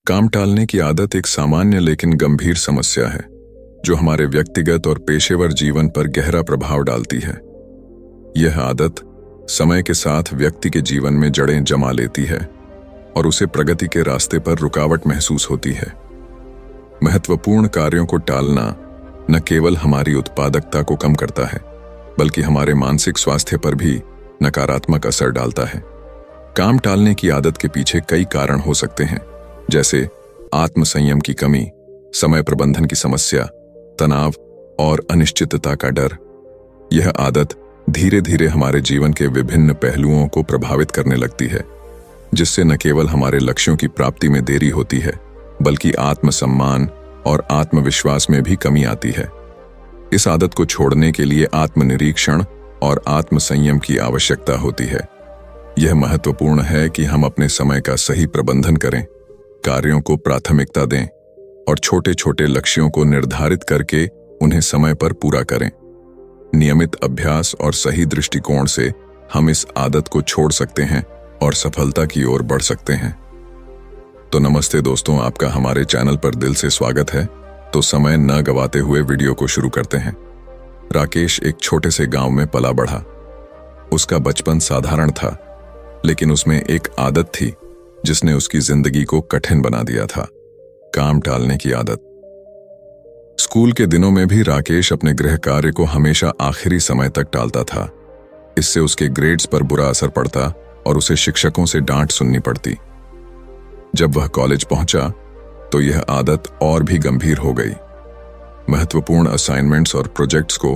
काम टालने की आदत एक सामान्य लेकिन गंभीर समस्या है जो हमारे व्यक्तिगत और पेशेवर जीवन पर गहरा प्रभाव डालती है। यह आदत समय के साथ व्यक्ति के जीवन में जड़ें जमा लेती है और उसे प्रगति के रास्ते पर रुकावट महसूस होती है। महत्वपूर्ण कार्यों को टालना न केवल हमारी उत्पादकता को कम करता है बल्कि हमारे मानसिक स्वास्थ्य पर भी नकारात्मक असर डालता है। काम टालने की आदत के पीछे कई कारण हो सकते हैं, जैसे आत्मसंयम की कमी, समय प्रबंधन की समस्या, तनाव और अनिश्चितता का डर। यह आदत धीरे धीरे हमारे जीवन के विभिन्न पहलुओं को प्रभावित करने लगती है, जिससे न केवल हमारे लक्ष्यों की प्राप्ति में देरी होती है बल्कि आत्मसम्मान और आत्मविश्वास में भी कमी आती है। इस आदत को छोड़ने के लिए आत्मनिरीक्षण और आत्मसंयम की आवश्यकता होती है। यह महत्वपूर्ण है कि हम अपने समय का सही प्रबंधन करें, कार्यों को प्राथमिकता दें और छोटे छोटे लक्ष्यों को निर्धारित करके उन्हें समय पर पूरा करें। नियमित अभ्यास और सही दृष्टिकोण से हम इस आदत को छोड़ सकते हैं और सफलता की ओर बढ़ सकते हैं। तो नमस्ते दोस्तों, आपका हमारे चैनल पर दिल से स्वागत है। तो समय न गवाते हुए वीडियो को शुरू करते हैं। राकेश एक छोटे से गांव में पला बढ़ा। उसका बचपन साधारण था, लेकिन उसमें एक आदत थी जिसने उसकी जिंदगी को कठिन बना दिया था, काम टालने की आदत। स्कूल के दिनों में भी राकेश अपने गृह कार्य को हमेशा आखिरी समय तक टालता था। इससे उसके ग्रेड्स पर बुरा असर पड़ता और उसे शिक्षकों से डांट सुननी पड़ती। जब वह कॉलेज पहुंचा तो यह आदत और भी गंभीर हो गई। महत्वपूर्ण असाइनमेंट्स और प्रोजेक्ट्स को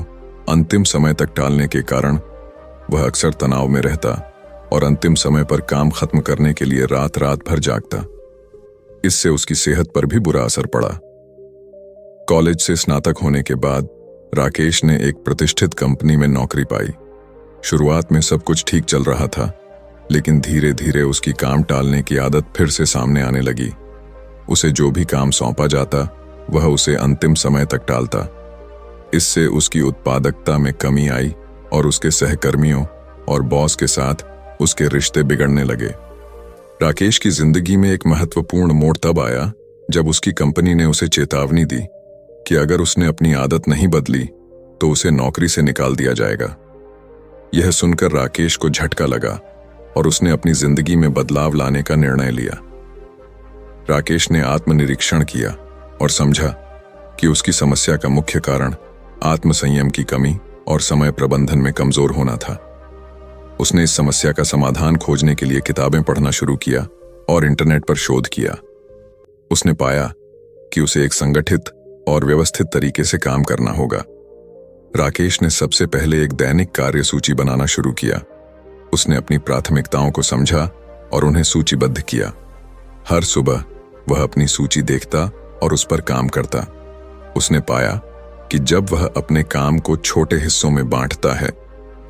अंतिम समय तक टालने के कारण वह अक्सर तनाव में रहता और अंतिम समय पर काम खत्म करने के लिए रात रात भर जागता। इससे उसकी सेहत पर भी बुरा असर पड़ा। कॉलेज से स्नातक होने के बाद राकेश ने एक प्रतिष्ठित कंपनी में नौकरी पाई। शुरुआत में सब कुछ ठीक चल रहा था, लेकिन धीरे धीरे उसकी काम टालने की आदत फिर से सामने आने लगी। उसे जो भी काम सौंपा जाता वह उसे अंतिम समय तक टालता। इससे उसकी उत्पादकता में कमी आई और उसके सहकर्मियों और बॉस के साथ उसके रिश्ते बिगड़ने लगे। राकेश की जिंदगी में एक महत्वपूर्ण मोड़ तब आया जब उसकी कंपनी ने उसे चेतावनी दी कि अगर उसने अपनी आदत नहीं बदली तो उसे नौकरी से निकाल दिया जाएगा। यह सुनकर राकेश को झटका लगा और उसने अपनी जिंदगी में बदलाव लाने का निर्णय लिया। राकेश ने आत्मनिरीक्षण किया और समझा कि उसकी समस्या का मुख्य कारण आत्मसंयम की कमी और समय प्रबंधन में कमजोर होना था। उसने इस समस्या का समाधान खोजने के लिए किताबें पढ़ना शुरू किया और इंटरनेट पर शोध किया। उसने पाया कि उसे एक संगठित और व्यवस्थित तरीके से काम करना होगा। राकेश ने सबसे पहले एक दैनिक कार्य सूची बनाना शुरू किया। उसने अपनी प्राथमिकताओं को समझा और उन्हें सूचीबद्ध किया। हर सुबह वह अपनी सूची देखता और उस पर काम करता। उसने पाया कि जब वह अपने काम को छोटे हिस्सों में बांटता है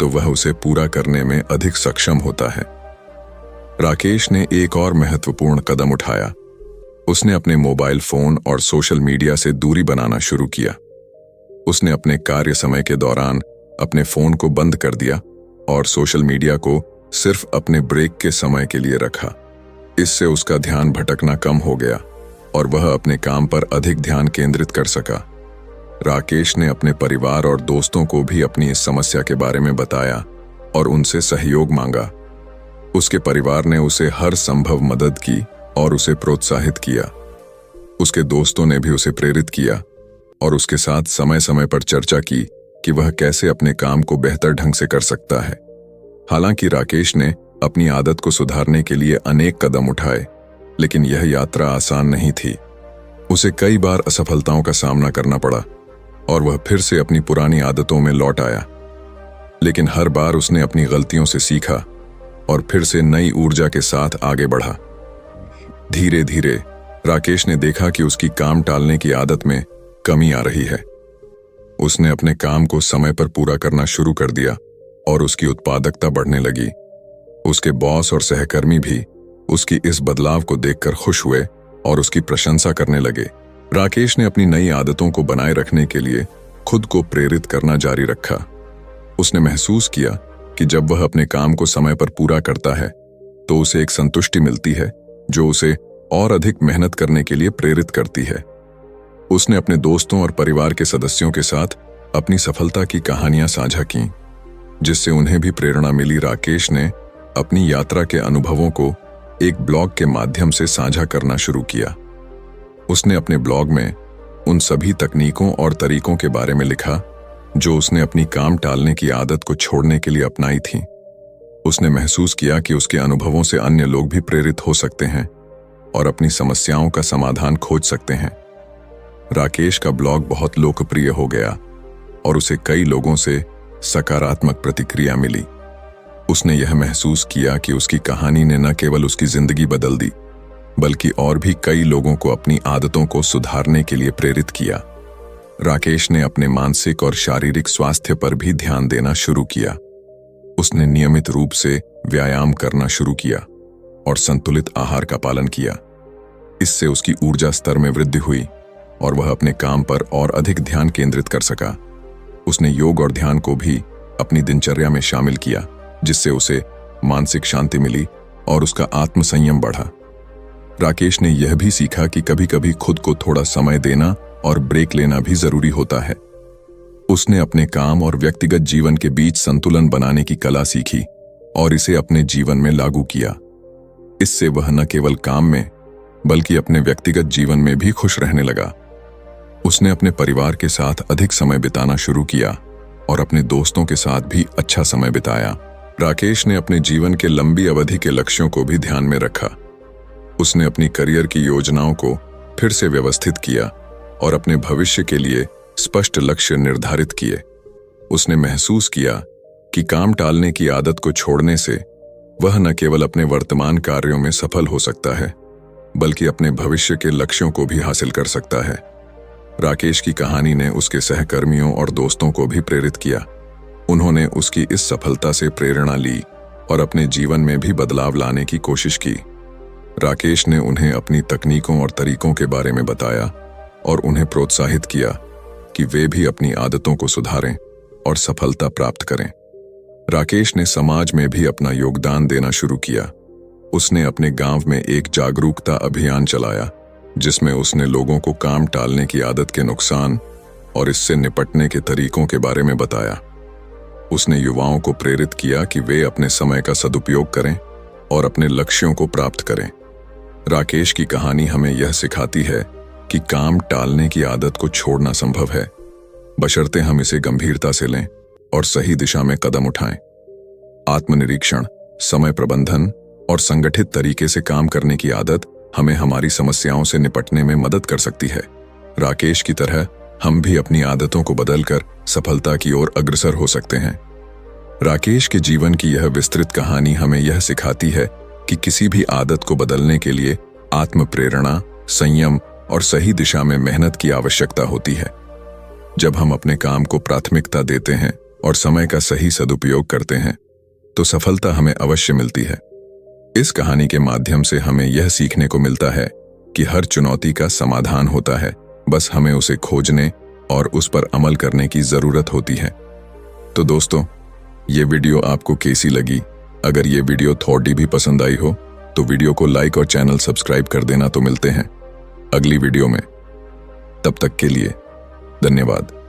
तो वह उसे पूरा करने में अधिक सक्षम होता है। राकेश ने एक और महत्वपूर्ण कदम उठाया। उसने अपने मोबाइल फोन और सोशल मीडिया से दूरी बनाना शुरू किया। उसने अपने कार्य समय के दौरान अपने फोन को बंद कर दिया और सोशल मीडिया को सिर्फ अपने ब्रेक के समय के लिए रखा। इससे उसका ध्यान भटकना कम हो गया और वह अपने काम पर अधिक ध्यान केंद्रित कर सका। राकेश ने अपने परिवार और दोस्तों को भी अपनी इस समस्या के बारे में बताया और उनसे सहयोग मांगा। उसके परिवार ने उसे हर संभव मदद की और उसे प्रोत्साहित किया। उसके दोस्तों ने भी उसे प्रेरित किया और उसके साथ समय समय पर चर्चा की कि वह कैसे अपने काम को बेहतर ढंग से कर सकता है। हालांकि राकेश ने अपनी आदत को सुधारने के लिए अनेक कदम उठाए, लेकिन यह यात्रा आसान नहीं थी। उसे कई बार असफलताओं का सामना करना पड़ा और वह फिर से अपनी पुरानी आदतों में लौट आया। लेकिन हर बार उसने अपनी गलतियों से सीखा और फिर से नई ऊर्जा के साथ आगे बढ़ा। धीरे धीरे राकेश ने देखा कि उसकी काम टालने की आदत में कमी आ रही है। उसने अपने काम को समय पर पूरा करना शुरू कर दिया और उसकी उत्पादकता बढ़ने लगी। उसके बॉस और सहकर्मी भी उसकी इस बदलाव को देखकर खुश हुए और उसकी प्रशंसा करने लगे। राकेश ने अपनी नई आदतों को बनाए रखने के लिए खुद को प्रेरित करना जारी रखा। उसने महसूस किया कि जब वह अपने काम को समय पर पूरा करता है तो उसे एक संतुष्टि मिलती है जो उसे और अधिक मेहनत करने के लिए प्रेरित करती है। उसने अपने दोस्तों और परिवार के सदस्यों के साथ अपनी सफलता की कहानियां साझा की, जिससे उन्हें भी प्रेरणा मिली। राकेश ने अपनी यात्रा के अनुभवों को एक ब्लॉग के माध्यम से साझा करना शुरू किया। उसने अपने ब्लॉग में उन सभी तकनीकों और तरीकों के बारे में लिखा जो उसने अपनी काम टालने की आदत को छोड़ने के लिए अपनाई थी। उसने महसूस किया कि उसके अनुभवों से अन्य लोग भी प्रेरित हो सकते हैं और अपनी समस्याओं का समाधान खोज सकते हैं। राकेश का ब्लॉग बहुत लोकप्रिय हो गया और उसे कई लोगों से सकारात्मक प्रतिक्रिया मिली। उसने यह महसूस किया कि उसकी कहानी ने न केवल उसकी जिंदगी बदल दी, बल्कि और भी कई लोगों को अपनी आदतों को सुधारने के लिए प्रेरित किया। राकेश ने अपने मानसिक और शारीरिक स्वास्थ्य पर भी ध्यान देना शुरू किया। उसने नियमित रूप से व्यायाम करना शुरू किया और संतुलित आहार का पालन किया। इससे उसकी ऊर्जा स्तर में वृद्धि हुई और वह अपने काम पर और अधिक ध्यान केंद्रित कर सका। उसने योग और ध्यान को भी अपनी दिनचर्या में शामिल किया, जिससे उसे मानसिक शांति मिली और उसका आत्मसंयम बढ़ा। राकेश ने यह भी सीखा कि कभी-कभी खुद को थोड़ा समय देना और ब्रेक लेना भी जरूरी होता है। उसने अपने काम और व्यक्तिगत जीवन के बीच संतुलन बनाने की कला सीखी और इसे अपने जीवन में लागू किया। इससे वह न केवल काम में बल्कि अपने व्यक्तिगत जीवन में भी खुश रहने लगा। उसने अपने परिवार के साथ अधिक समय बिताना शुरू किया और अपने दोस्तों के साथ भी अच्छा समय बिताया। राकेश ने अपने जीवन के लंबी अवधि के लक्ष्यों को भी ध्यान में रखा। उसने अपनी करियर की योजनाओं को फिर से व्यवस्थित किया और अपने भविष्य के लिए स्पष्ट लक्ष्य निर्धारित किए। उसने महसूस किया कि काम टालने की आदत को छोड़ने से वह न केवल अपने वर्तमान कार्यों में सफल हो सकता है, बल्कि अपने भविष्य के लक्ष्यों को भी हासिल कर सकता है। राकेश की कहानी ने उसके सहकर्मियों और दोस्तों को भी प्रेरित किया। उन्होंने उसकी इस सफलता से प्रेरणा ली और अपने जीवन में भी बदलाव लाने की कोशिश की। राकेश ने उन्हें अपनी तकनीकों और तरीकों के बारे में बताया और उन्हें प्रोत्साहित किया कि वे भी अपनी आदतों को सुधारें और सफलता प्राप्त करें। राकेश ने समाज में भी अपना योगदान देना शुरू किया। उसने अपने गांव में एक जागरूकता अभियान चलाया, जिसमें उसने लोगों को काम टालने की आदत के नुकसान और इससे निपटने के तरीकों के बारे में बताया। उसने युवाओं को प्रेरित किया कि वे अपने समय का सदुपयोग करें और अपने लक्ष्यों को प्राप्त करें। राकेश की कहानी हमें यह सिखाती है कि काम टालने की आदत को छोड़ना संभव है, बशर्ते हम इसे गंभीरता से लें और सही दिशा में कदम उठाएं। आत्मनिरीक्षण, समय प्रबंधन और संगठित तरीके से काम करने की आदत हमें हमारी समस्याओं से निपटने में मदद कर सकती है। राकेश की तरह हम भी अपनी आदतों को बदलकर सफलता की ओर अग्रसर हो सकते हैं। राकेश के जीवन की यह विस्तृत कहानी हमें यह सिखाती है कि किसी भी आदत को बदलने के लिए आत्म प्रेरणा, संयम और सही दिशा में मेहनत की आवश्यकता होती है। जब हम अपने काम को प्राथमिकता देते हैं और समय का सही सदुपयोग करते हैं, तो सफलता हमें अवश्य मिलती है। इस कहानी के माध्यम से हमें यह सीखने को मिलता है कि हर चुनौती का समाधान होता है, बस हमें उसे खोजने और उस पर अमल करने की जरूरत होती है। तो दोस्तों, ये वीडियो आपको कैसी लगी? अगर ये वीडियो थोड़ी भी पसंद आई हो तो वीडियो को लाइक और चैनल सब्सक्राइब कर देना। तो मिलते हैं अगली वीडियो में, तब तक के लिए धन्यवाद।